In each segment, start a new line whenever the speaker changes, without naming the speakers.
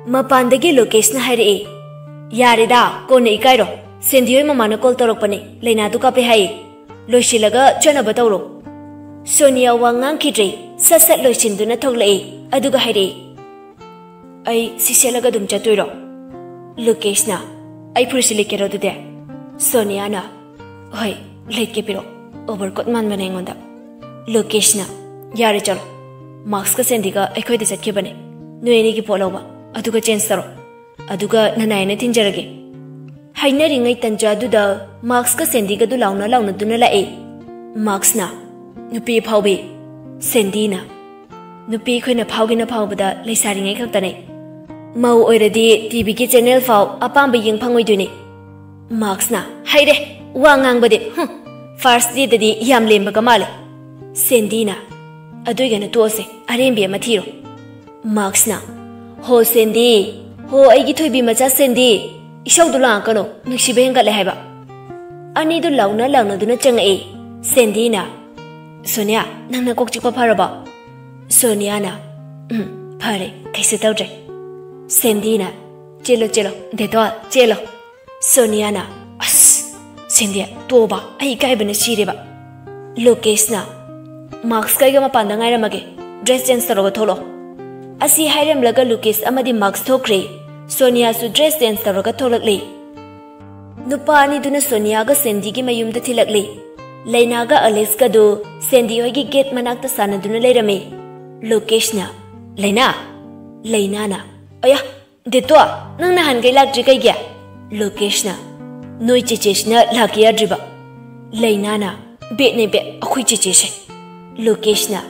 Mapandagi location hairi. Yarida, kone ikairo. Sendio mamana call torokpane. Lena to kape hai. Loishilaga chana batoro. Sonia wangang kidri. Sasat loishinduna togle. Aduga hairi. Ay siselaga dum chatuiro. Location. Ay pursilikero to there. Sonia na. Hoi, late kepiro. Overcut man manengonda. Location. Yari chalo. Marks ka sendiga equate set kibane. No any kipolova. Aduga change taro. Aduga nanayana tinjarage. Hainering ay tanjadu da Marks ka sendiga du launa dunala e. Marks na. Nupi paubi. Sendina. Nupi ko na paugina paubada laisaring ay kaktane. Mau oiradi TV ki channel fau apamba yung pangoy duni. Marks na. Hayre. Wangang bade. First day dadi yam lemba kamale. Sendina. Aduga na tuose. Arembia matiro. Marks na. Ho Sendi. Ho aigi thoibi macha Sendi. Ishaw du lang kano. Nuksibenga leheba. Ani du launa duna changa e. Sendi na. Sonia. Nang nakokchik pa paraba. Sonia na. Pare. Kaisi tawdre. Sendi na. Chelo. Deto. Chelo. Sonia na. As. Sendi. Toba. Ay kaiba na shireba. Lokesh na. Marks kaiga mapanda ngay ramage. Dress change taroga tholo. Asi hairam laga Lucas amadi Marks thokre. Sonia su dress dance taroga tholakle. Nupa ani duna Sonia ga Sandy gi mayumda thilakle. Laina ga Alex ga do Sandy hoigi gate manakta sana duna leirame. Lucas na. Laina na. Aya, detwa nang nahan gai lak jikai gya. Lucas na. Noi chichesh na lakia driba. Laina na. Be ne be akhui chichesh. Lucas na.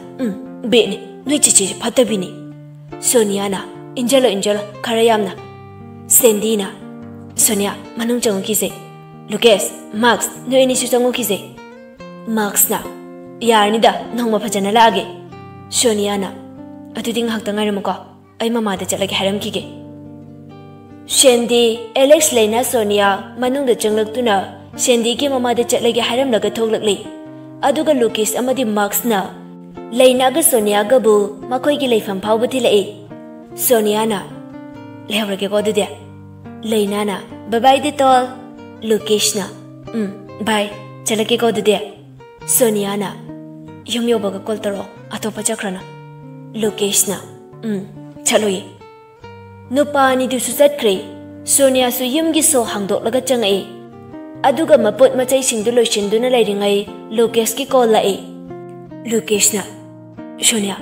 Be ne noi chichesh phatabini. Sonia na. Injalo karayam na. Sandy na. Sonia manung changu kise. Lucas, Max no ini su changu kise. Max na. Yarni da nang mapajana lage. Sonia na. Atuding hakta ngaramuka. Ay mama da chalage haram kige. Sandy, Alex Lena Sonia manung da changlak tuna. Sandy ki mama da chalage haram laga thoglakle. Aduga Lucas amadi Max na. Lena ga Sonia ga bu makoi gi leifam phawbati lai. Sonia na. Lehrage ko de. Lena na. Bye de tol. Lucas na. Bye. Chalake ko de. Sonia na. Yumyo baga call taro atopa chakrana. Lucas na. Chalo ye. Nupa ni du su satkre. Sonia su yumgi so hangdok laga changai. Aduga mapot machay singdu loisinduna lairingai Lucas ki call lai. Lucas na. Sonia.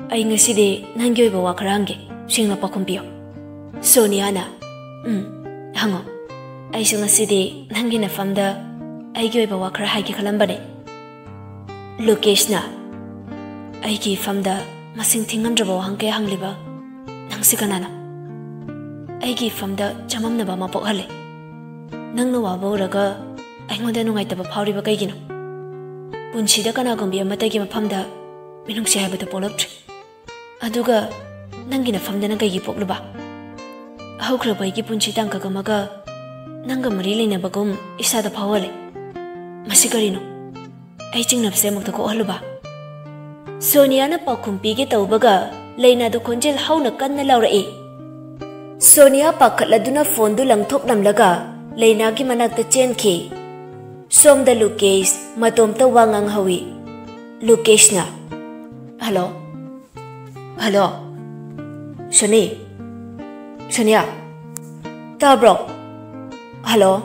Ay ngaside nangyoy bawa karange. Sing na pakumpio. Sonia na. Hango. Ay so ngaside nangi na famda. Ay gyoy bawa kara haiki kalambane. Lucas na. Ay ki famda masing tingam drabaw hangke hangliba. Nang sikanana. Ay ki famda chamam na ba mapokhale. Nang nawabaw raga ay ngoda nungay taba pawriba kay gino. Punchida ka na gumbi amatay ki mapamda. Minung siya ba ito poloptre. Aduga, nang ginafam na kay gipok luba. Ahok rabay ki punchitang kagamaga. Nang gamarili na bagong isa da pawale. Masikarino. Ay chingnapse magtako haluba. Sonia na pakumpi ki taubaga. Layna do konjel haw na kan na laura e. Sonia pakatla do na phone do lang thok namlaga. Layna ki managta chen ki. Som da Lucas matom ta wangang hawi. Lucas na. Hello. Sonia. Tabro. Hello.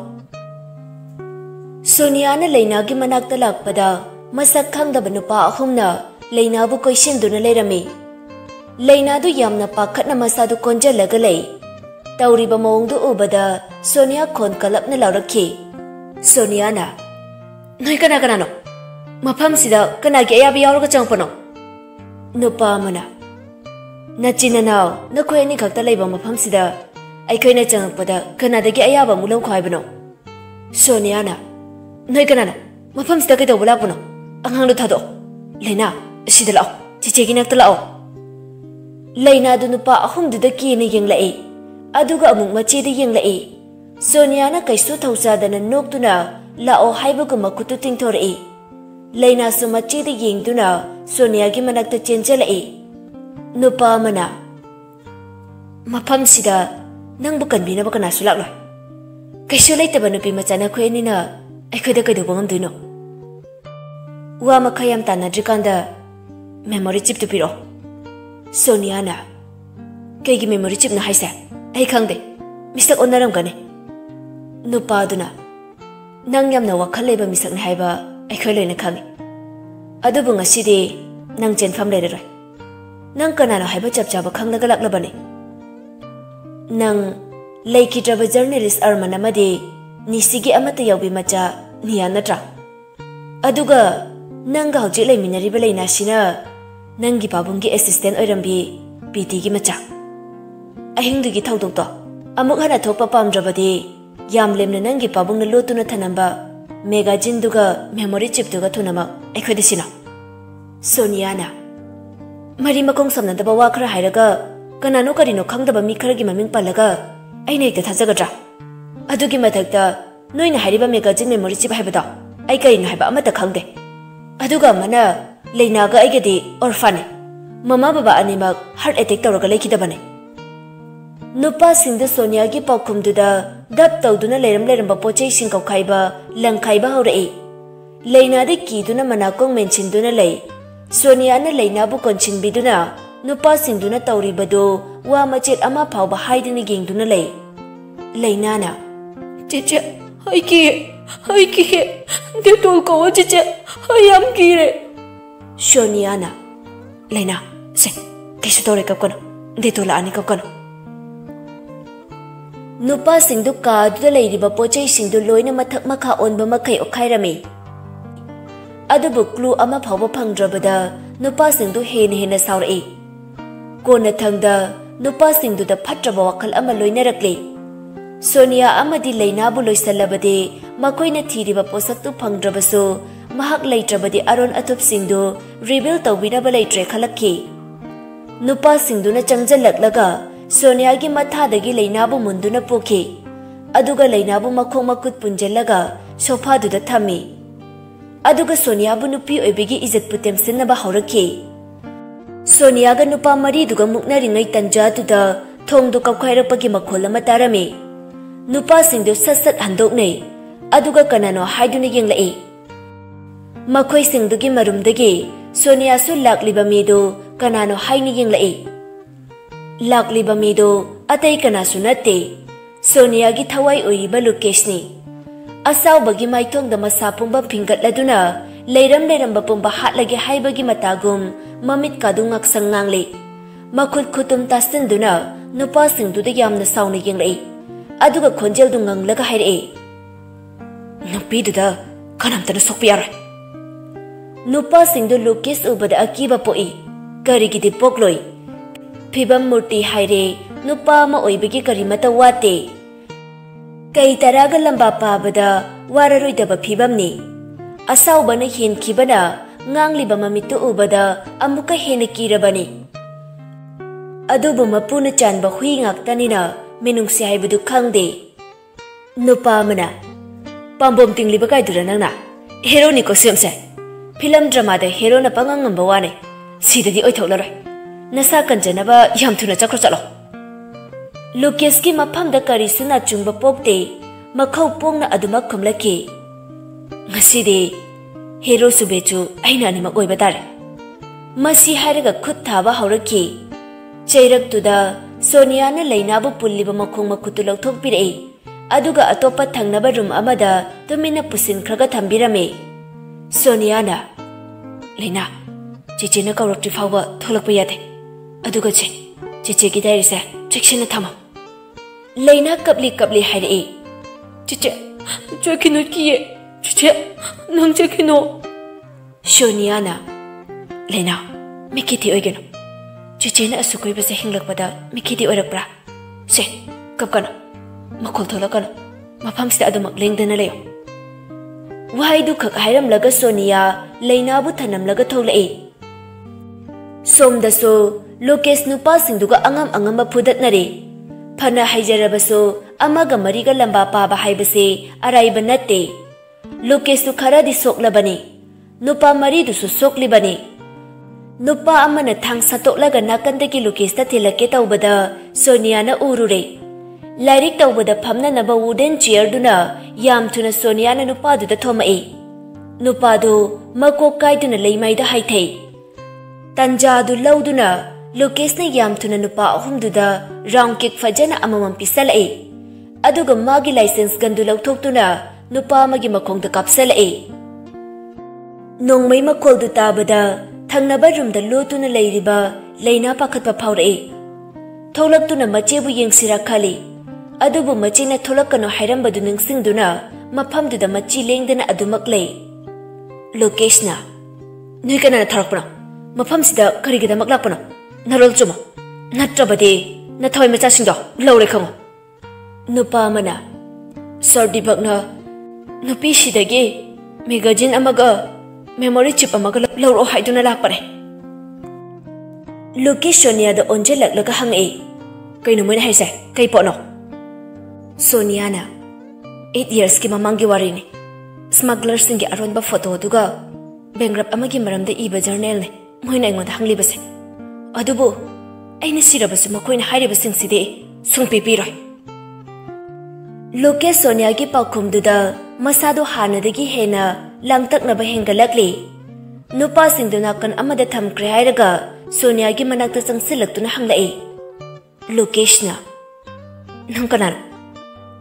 Sonia na Layna gi manakta lakpada masak khangdaba nupa ahumna Layna bu question duna leirame. Layna du yamna pakhatna masa du konjalaga lei. Tauriba mawong du ubada Sonia kon kalap na laurakhi. Sonia na. Noi kana no. Mafam sida kana gi ayabi yawraga changpano. Nupa mana. Nachina now, no queni kakta labor mafam sida. I couldn't changpada kana de gi ayaba mulo khaibano. Sonia na. Noi kana no. Mafam sida kai tawla puno. Anghang lu thado. Lena, sida lao. Chichegi nakta lao. Lena du nupa ahum du da ki ni yeng lai. Aduga amung machi de yeng lai. Sonia na kaisu thausa dana nok tuna lao haiba gu makutu tingthor e. Lena su machi de yeng tuna Sonia gi manakta chenjala e. Nupa mana. Mafamsida nangbu kanbinaba kanasu lakloi. Kaisu laitaba nupi macana khoenina aikhoida kaidoba ngamdoino. Wa makhayam tanadrikanda memory chip tu piro. Sonia na kaigi memory chip na haise ai khangde misak onaram gane. Nupa aduna nang yamna wakhal leba misak na haiba aikhoi loina khangi. Adubu ngasidi nang chenfam leroi. Nang kanana haiba chapchaba khanglaga laklabane. Nang laikidraba journalist arman amadi nisigi amata yaubi macha niya natra. Aduga nang hauji laiminariba lainasina nangi pabungi assistant oirambi PT gi macha. Ahingdugi thaudokto amuk hana thokpa pamdrabadi yam lemna nangi pabungna lotuna thanamba magazine duga memory chip duga thunama aikhoida sina. Sonia na mari makong samna daba wa khara hairaga kanano karino khangdaba mi kharagi maming palaga aina ekta thajagadra. Adugi mathakta noina hariba magazine memory chip haibada ai karino haiba amata khangde. Aduga mana leinaga aigadi orphane mama baba animak heart attack tawraga leikidabane. Nupa singda Sonia gi paukhumduda dap tawduna leiramba pochei sing kaukhaiba langkhaiba haurai. Leina de kiduna manakong menchinduna lei. Sonia na leina bu konchinbiduna nupa singduna tawribado wa machet ama phawba haidini gengduna lei. Leina na chiche haiki de tol ko chiche hayam kire. Sonia na Leina se kaisu tore kapkono de tola ani kapkono. Nupa singdu ka duda leiriba pochei singdu loina mathak makha onba makai okhairami. Adubu clue ama phawba phangdrabada nupa singdu hena saurai. Kona thangda nupa singdu da phatraba wakhal ama loinarakle. Sonia amadi Leina bu loisalabade makoina thiriba posaktu phangdrabasu mahak leitrabadi aron athup singdu reveal tawbinaba leitre khalakki. Nupa singduna changjalak Sonia gi mathadagi Leina bu munduna pokhi. Aduga Leina bu makhong makut punjalaga sofa duda thami. Aduga Sonia bu nupi oibigi izat putem sinaba haurakhi. Sonia ga nupa mari duga muknaringai tanja duda thongdu kapkhairakpagi makhol ama tarami. Nupa singdu sat handoknei. Aduga kanano haiduna yenglai. Makhoi singdugi marumdagi Sonia su lakliba mido kanano haini yenglai. Lakliba mido atai kanasu natte Sonia gi thawai oiriba Lukeshni. Asaw bagi maithong da masapumba phingatladuna leiramba pumba hatlage haibagi matagum mamit kadungak sangngangle. Makhut khutum tasinduna nupa singduda yamna sauna yenglai. Aduga khonjel du nganglaga haire. Nupi duda kanamtana sokpi yarai. Nupa singdu Lukesh ubada akiba poi karigidi pokloi. Phibam murti haire nupa ma oibagi karimata wate. Kai taraga lamba pabada wararoidaba phibamni. Asawbana henkibana ngangliba mamitu ubada amuka hena kirabani. Adubu mapuna chanba hui ngaktanina menungsi haibadu khangde. Nupa mana pambom tingliba kaidura nangna hero ni ko semse. Film drama da hero na pangangamba wane sidadi oithoklaroi. Nasa kanjanaba yam thuna chakro chalo. Lukesh ki mafamda karisuna chungba pokte makhau pongna aduma khumlaki. Ngasidi hero subechu aina ni magoiba tare. Masi hairaga khut thaba hauraki. Chairak tuda Sonia na Leina bu pulliba makhong makhutu lauthokpirei. Aduga atopa thangnaba room amada tumina pusin khraga thambirame. Sonia na Leina chiche na kaurakti phawba tholakpa yade. Aduga chiche gi diary se checkshina thama. Leina kapli haire. Chiche chekino kiye. Chiche nang chekino. Sonia na Leina mikiti oigeno. Chiche na asukoi base hinglakpada mikiti oirakpra. Se kapkana makhol tholakana mafamsida adumak lengdana leyo. Wahai du khak hairam laga Sonia Leina bu thanam laga tholai. Somdaso Lukesh nupa singduga angam phudatnare. Phana haijarabaso amaga mariga lamba paba haibase araiba natte. Lukesh tu khara di soklabani. Nupa mari du su soklibani. नुपा Amna Thang सतोलगा नाकंदगी लुकेस्ता थिलके तौबदा सोनियाना उरुरे lyric तौबदा फमननबा wooden chair दुना याम थुना सोनियाना नुपादुदा थोमए नुपादो मकोक काइदुना लेइमाइदा हाइथै तंजादु लौदुना लुकेसना याम थुना नुपा अहुमदुदा round kick फजना अममम पिसलए अदुगा मागी licence गंदु लौथोक्तुना नुपा अमगी मखोंगदा कापसलए नोंमै मखोलदु ताबदा थंगनबा रूमदा लोतुना लेरिबा लेना पाखतपा फाउरए थोलक्तुना मचेबु येंगसिरा खाली अदुबु मचेना थोलक्कनो हाइरंबदु निंगसिंगदुना मफमदुदा मची लेंगदना अदुमक ले लोकेशना नुई कनाना थरकपनो मफमसिदा करिगिदमक लाकपनो नरोल चुमो नत्रबदे नथोय मचासिंगदो लौरे खंगो नुपा अमना सर्दीबकना नुपीसिदगे मैगजीन अमगा मेमोरी चिप अमगा लौरो हाइदुना लाकपरे लोकेश सोनियादा ओंजेलक्लगा हंगए कइनो मोइना हाइसे कई पोनो सोनियाना 8 years की ममांगी वारीने स्मगलर सिंगे अरोनबा फोटो दुगा बैंक्रप्ट अमगी मरमदा इबा जर्नल ने मोइना इंगोंदा हंगलिबसे अदुबो आइना सिरबसु मखोइना हाइरिबसिंगसिदे सुंपि पिरोय लोकेश सोनिया की पाखुमदुदा मसादो हानदगी हेना लांगतकनबा हेंगलक्ले नुपा सिंगदुना कन अमदा थमक्रे हाइरगा सोनिया की मनाक्ता चंगसिलक्तुना हंगलए लोकेशना नंकना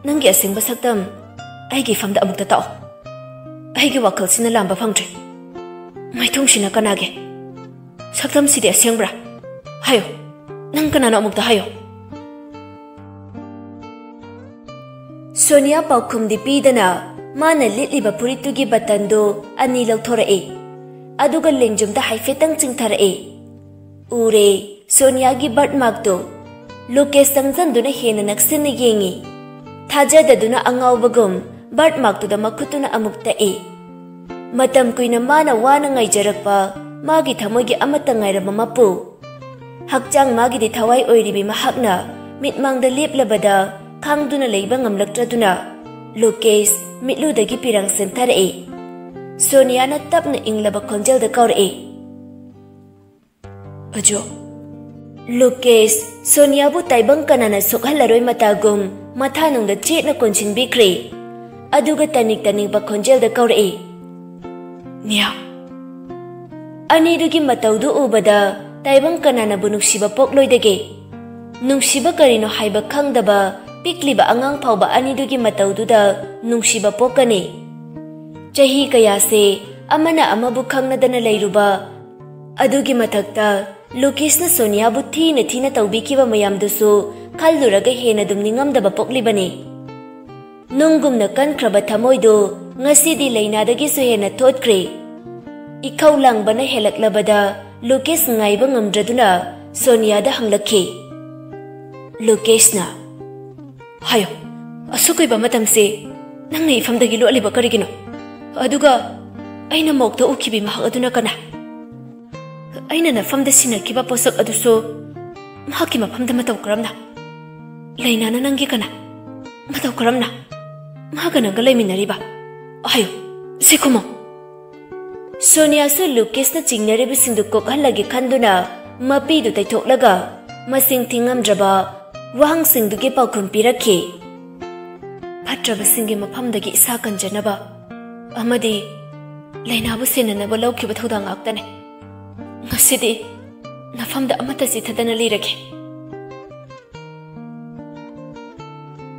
नंगी असिंग बसक्तम आइगी फमदा अमुक्ता ताओ आइगी वाखलसिना लांबा फंगद्रे मैथुंगसिना कनागे सक्तम सिदे असिंगब्रा हायो नंकना अमुक्ता हायो सोनिया पाखुमदी पीदना माना लिटलिबा पुरितुगी बटनदो अनि लौथोरए अदुगा लेंजुमदा हाइफेतंग चिंगथरए उरे सोनिया की बर्डमार्कतो लोकेश संगजनदुना हेना नक्सिना येंगी थाजददुना अंगावबगुम बर्डमार्कतुदा मखुतुना अमुक्तए मतम कुइना माना वाना ngaijरकपा मागी थमोगी अमता ngaइरबा मपु हकचांग मागी थवाई ओइरिबि महकना मिटमांगदा लेपलबदा खांगदुना लेइबा ngamlaktraदुना लोकेश मिटलुदगी पिरांग सेंथरए सोनियाना तपना इंगलबा खोंजेलदा कौरए अजो लोकेश सोनियाबु ताइबंग कनाना सोखहलरोय मतागुम मथानुंगदा चेटना कोनसिनबिख्रे अदुगा तनिक बा खोंजेलदा कौरए निया अनिदुगी मतौदु उबदा ताइबंग कनाना बुनुक्सिबा पोकलोइदगे नुंगसिबा करिनो हाइबा खंगदबा पिकलिबा अंगांग फावबा अनिदुगी मतौदुदा नुंगसिबा पोकने चही कयासे अमना अमबु खंगनदना लेरुबा अदुगी मथक्ता लोकेशना सोनियाबु थीना थीना तौबिखिबा मयामदुसु खल्लुरगा हेना दुम निंगमदबा पोकलिबने नुंगुमना कनख्रबा थमोइदो ngasiदी लैनादगिसु हेना थोतख्रे इखौ लांगबना हेलक्लबदा लोकेश ngaइबा ngamdraduna सोनियादा हंगलखि लोकेशना हायो असुकैबा मतमसे नंगना इफमदगी लोलिबा करिगिनो अदुगा आइना मोक्ता उखिबि महक अदुना कना आइना नफमदा सिनखिबा पोसक अदुसो महकी मफमदा मतौ करमना लैनाना नंगी कना मतौ करमना महगनगा लैमिनरिबा हायो सिखुमो सोनियासु लोकेशना चिंगनरिबि सिंदु कोकहलगे खंदुना मपीदु तैथोकलगा मसिंग थिंगमद्रबा वाहंग सिंदुगे पाउखुम पिरखि फट्रबा सिंगे मफमदगी इसा कंजनबा अमदी लैनाबु सेननबा लौखिबा थौदांग आक्तने ngasiди nafamda amata sithadana lirake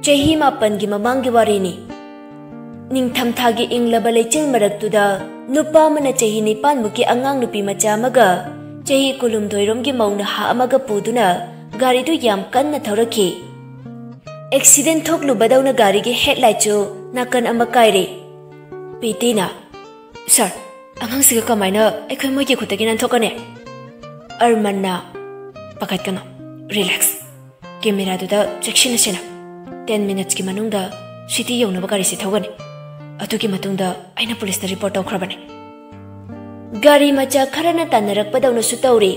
chahi mapan gi mamangi warini ningtham thagi inglaba lechil maraktuda nupa mana chahi nipan muki angang nupi macha amaga chahi kulum doirom gi mauna ha amaga puduna gari du yam kanna thoraki accident thoklu badawna gari gi headlight chu nakan amakaire pitina sir angang siga kamaina ekhoi moi gi khutagi nan thokane armanna pakat kana relax camera duda section sena 10 minutes ki manungda city yona bagari si thogane atuki matungda aina police da report tawkhrabane gari macha kharana tanarak padawna su tawri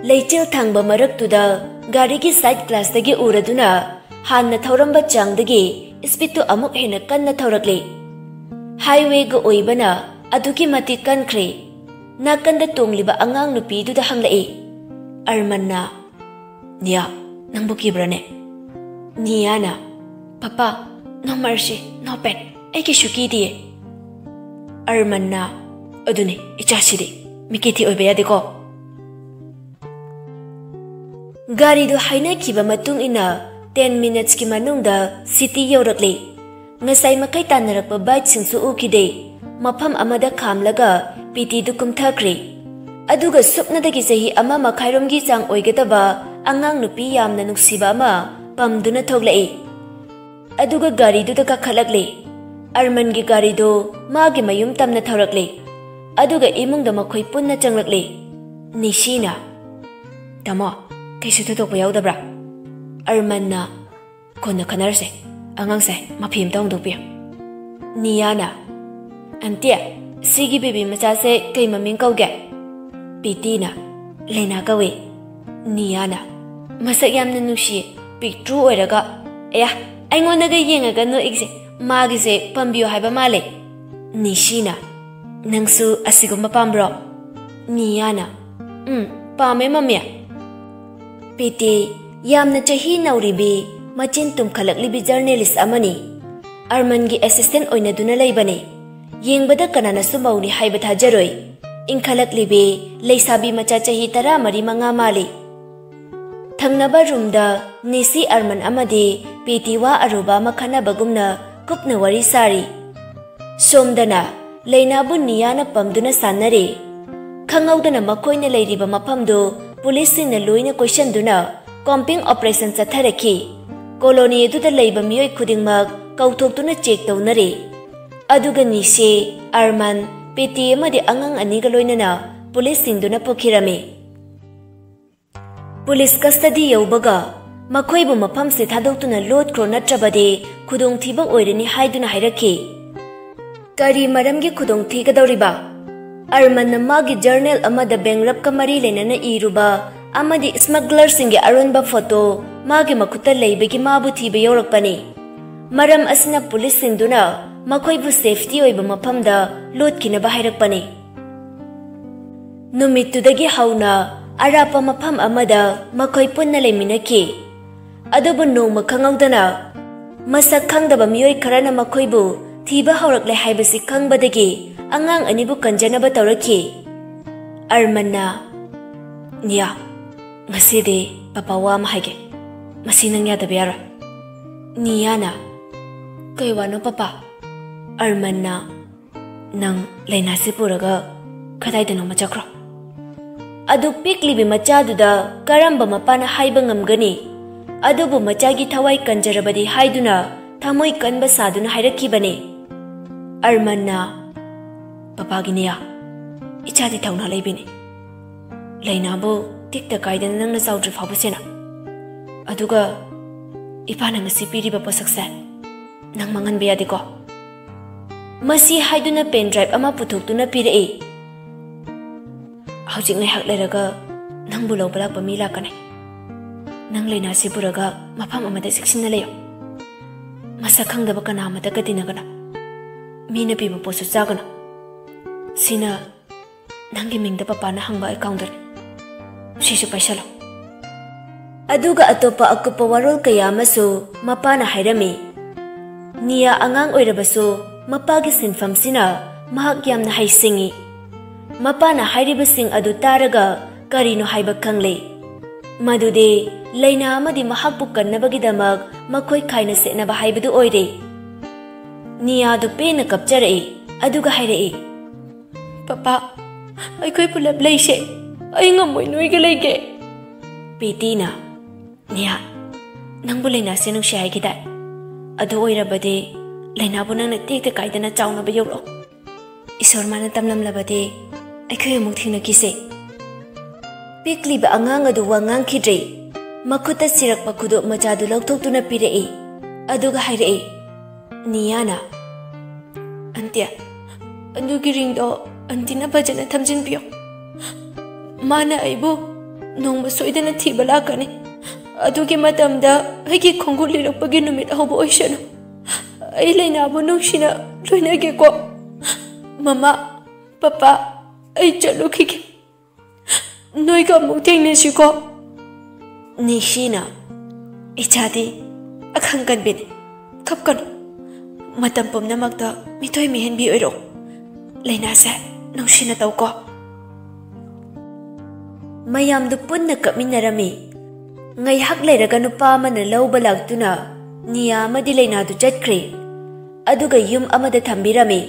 leichil thangba marak tuda gari gi side class dagi uraduna hanna thoramba changdagi speed tu amuk hena kanna thorakle highway go oibana aduki mati kankre nakanda tongliba angang nupi duda hanglai. Arman na, Nia, nang bukibrane. Nia na, Papa, no mercy, no pen, eki shuki diye. Arman na, aduni, ichasidi, mikiti oibaya diko. Gari do haina kiba matung ina 10 minutes ki manungda city yorakle. Ngasay makai tanarakpa bike singsu ukide. Mafam amada khamlaga piti du kumthakre. Aduga supnadagi sahi ama makhairomgi chang oigadaba angang nupi yamna nuksiba ama pamduna thoglai. Aduga gari du da kakhalakle. Arman gi gari do magi mayum tamna thorakle. Aduga imung da makhoi punna changlakle. Nishina. Tamo, kaisi thotok yaudabra. Arman na konna khanarse. Angang se mapim tong dupia. Niyana. Antia, sigi baby macha se kay maming kauge. Pitina, Lena kawe. Niyana. Masak yamna nushi, pictru oiraga. Aya, aingonaga yengaga no ikse, magi se pambio haiba male. Nishina. Nangsu asiguma pambro. Niyana. Pame mamya. Piti, yamna chahi nauribi, machin tum khalaklibi journalist amani. Arman gi assistant oina duna laibane. Yengbada kanana sumauni haiba thajaroi. Inkhalaklibi leisabi macha chahi tara mari manga mali. Thangnaba roomda nisi Arman amadi piti wa aruba makhana bagumna kupna wari sari. Somdana leinabu niyana pamduna sanare. Khangaudana makoina leiriba mapamdo police na loina question duna comping operation chatharaki. Colony edu da leiba miyoi khudingmak kauthokduna check taunare. Aduga nisi Arman piti amadi angang aniga loinana police singduna pokhirame. Police custody yaubaga makhoibu mafam se thadoktuna load kro natrabade khudong thibang oirani haiduna hairaki. Kari maramgi khudong thigadoriba. Arman na magi journal amada bankrupt ka mari lenana iruba amadi smuggler singe aronba photo magi makhuta leibagi mabu thiba yorakpani. Maram asina police singduna makhoibu safety oiba mafamda load kinaba hairakpani. Numitudagi hauna arapa mafam amada makhoi punna leiminaki. Adubu nongma khangaudana masak khangdaba miyoi kharana makhoibu thiba haurakle haibasi khangbadagi angang anibu kanjanaba tauraki. Armanna, Nia, ngaside papa wa mahage. Masinang yadabe yara. Niyana, kay wano papa. Armanna, nang lainasi puraga kaday danong machakro. Adu piklibi machaduda karamba mapana haiba ngamgani. Adubu machagi thawai kanjarabadi haiduna thamoi kanba saduna hairakibane. Armanna, Papa Ginia, ichadi tauna laibini. Lainabo tikta kaidan nang nasaudri fabusena. Aduga ipana ngasi piriba posakse nang mangan beyadiko. Masi haiduna pen drive ama puthokduna pirei. Haujik ngai hak leraga nang bulau balak pamila kane. Nang laina sipuraga mafam amada siksinna leyo. Masa khangdaba kana amada kadinagana. Mina piba posu chagana. Sina nangi mingda papa na hangba account sisu paisa lo. Aduga atopa akupa warol kaya maso mapa na hairami. Niya angang oirabaso mapagi sinfam sina mahak yamna haisingi. Mapa na hairibasing adu taraga karino haiba kangle. Madude laina amadi mahakpu kannabagidamak makhoi khaina setnaba haibadu oire. Niya adu pena kapcharei aduga hairei. Papa, aikoi pulap leise. Ai ngamoi noige leige. Pitina, Nia, nangbu laina se nung shai kita. Adu oirabade laina bu nang na tikta kaidana chauna ba yoro. Isor mana tamlam labade aikoi amuk thingna kise. Pikli ba angang adu wangang khidre. Makhuta sirak pakhudo machadu laukthokduna pirei. Aduga hairei. Niyana. Antia, adugi ringdo Antina bajana thamjin piyo. Mana aibu nongma soidana thiba lakani. Adugi matamda aigi khongul lirakpagi numit ahobo oishanu. Ai lainabu nungshina loinage ko. Mama, Papa,
ai chalo khige noi ka mu theng ne siko
nishina ichadi akhang kan bin khap kan matam pom namak da mitoi mi hen bi oiro leina sa nongshina taw ko mayam du punna kaminarami ngai hak leiraga nupa mana lawba lagtuna niya amadi leina du chatkre aduga yum amada thambirami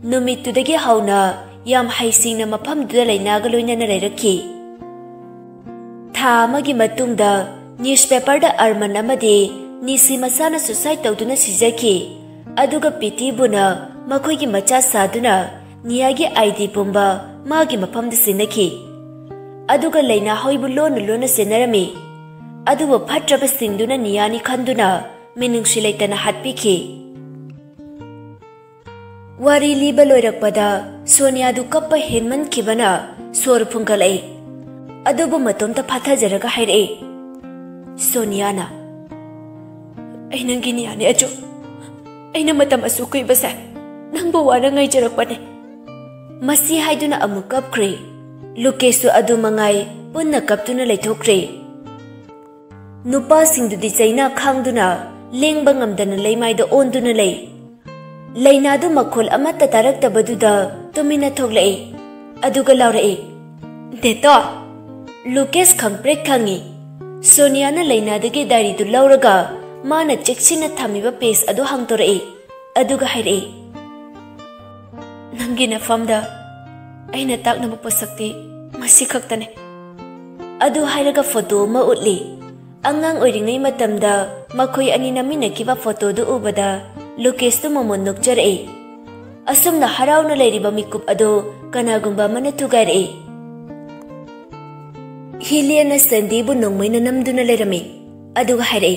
numitudagi hauna yam haisingna mafamduda leinaga loinana leirakhi tha amagi matungda newspaper da arman amadi nisi masana suicide tawduna sijaki aduga piti buna makoigi macha saduna niyagi id pumba magi mafamda sinaki aduga leina hoibu lona senarami aduba phatraba singduna niyani khanduna minungsi leitana hatpiki wari liba loirakpada Sonia du kappa henman kibana sor phungkalai adubu matomta phathajaraga haire Sonia na ainangi niyani ajo aina matam asu kui basa nangbo wana ngai jarakpane masi haiduna amuk kapkre lukesu adu mangai punna kaptuna leithokre nupa singdudi chaina khangduna lengba ngamdana leimaida onduna lei leina du makhol amata taraktabaduda tumina thoglai aduga laurae deto Lucas khangprek khangi Sonia na leina dagi diary du lauraga mana cheksina thamiba page adu hangtorai aduga haire nangina famda aina takna mu pasakti masi khaktane adu hairaga photo ma utli angang oiringai matamda makhoi ani namina kiba photo du ubada Lucas tu momon nokjare asumna harauna leiriba mikup ado kanagumba mana thugare Hiliana Sandibu nongmaina namduna leirami aduga haire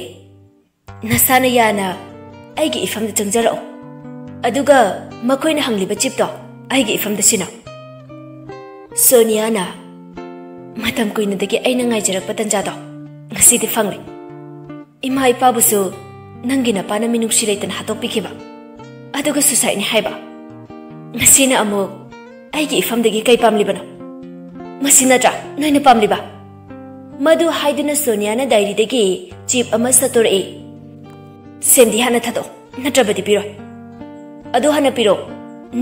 nasana yana aigi ifamda changjaro aduga makoina hangliba chipto aigi ifamda sina Sonia na matam koina dagi aina ngaijarak patanjado ngasidi fangli ima ipabusu nangina pana minungsi leitan hatokpikiba aduga suicide ni haiba ngasina amuk aigi ifamdagi kai pamlibana masina ja noina pamliba madu haiduna Sonia na diary dagi chip ama satorei sendi hana thado natrabadi piro adu hana piro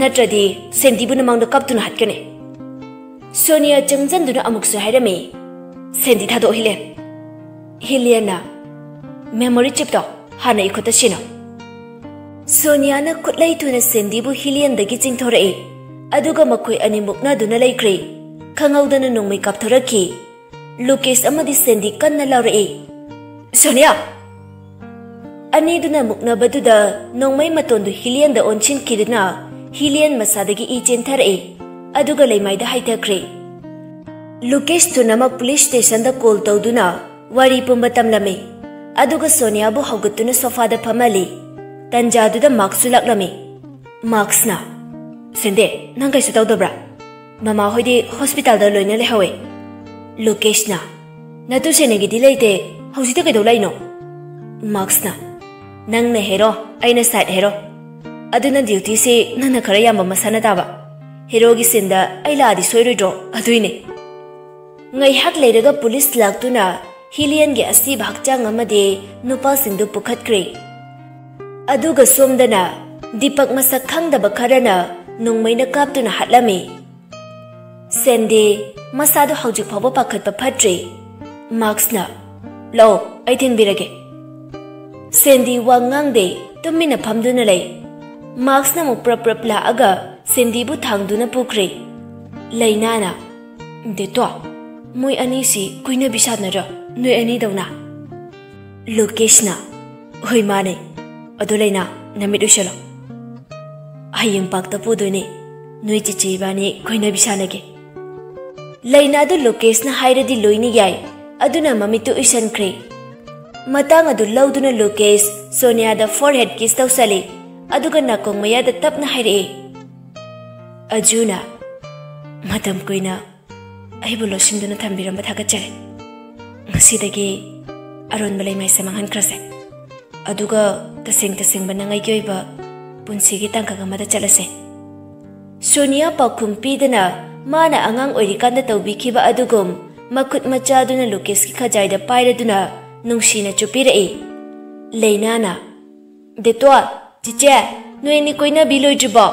natradi sendi buna mangda kaptuna hatkane Sonia changjanduna amuksu hairame sendi thado Hiliana memory chip to hana ikota sina Sonia na kutlai tuna sendi bu Hilian dagi chingthorei aduga makhoi ani mukna duna laikre khangaudana nongmai kapthoraki Lucas amadi sendi kanna laurae Sonia ani duna mukna baduda nongmai matondu Hilian da onchin kidna Hilian masadagi I chenthare aduga leimaida haitakre Lucas tunama police station da call tawduna wari pumba tamlame aduga Sonia bu haugatuna sofa da phamali tanjaduda marks laklame marks na sende nangai su tawdabra mama hoidi hospital da loina le hawe Lucas na natu senegi dileite hausita kedolaino marks na nang na hero aina side hero aduna duty se nana khara yamba masana taba hero gi sinda aila adi soiroidro aduine ngai hak leiraga police laktuna Hilian gi asi bhakchang amade nupa sindu pukhatkre aduga somdana Deepak masak khangdaba kharana nongmaina kaptuna hatlame Sende masadu haujik phawba pakhatpa phatre marks na lo ai thin birage Sendi wangang de tumina phamduna lei marks na mu prap la aga Sendi bu thangduna pukre leina na de to moi ani si kuina bisana ra noi ani dawna Lucas na hoi mane adu leina namit usalo ayeng pakta pudoine noi chichi bani kuina bisana ge leina du Lucas na hairadi loini yai aduna mamitu usankre matang adu lauduna Lucas Sonia da forehead kiss tawsali aduga nakong maya da tapna haire ajuna matam koina aibu losinduna thambiramba thagachare ngasidagi aron balai mai samanghan krase aduga taseng banangai gyoiba punsigi tangka gamada chalase Sonia pakhum pidana माना आंगांग ओइरिकांदा तौबिखिबा अदुगुम मखुत मचादुना लुकेश की खजाइदा पाइरदुना नुंगसीना चुपिरई लेनाना देतोल चिचे नोइनी कोइना बिलोइद्रिबो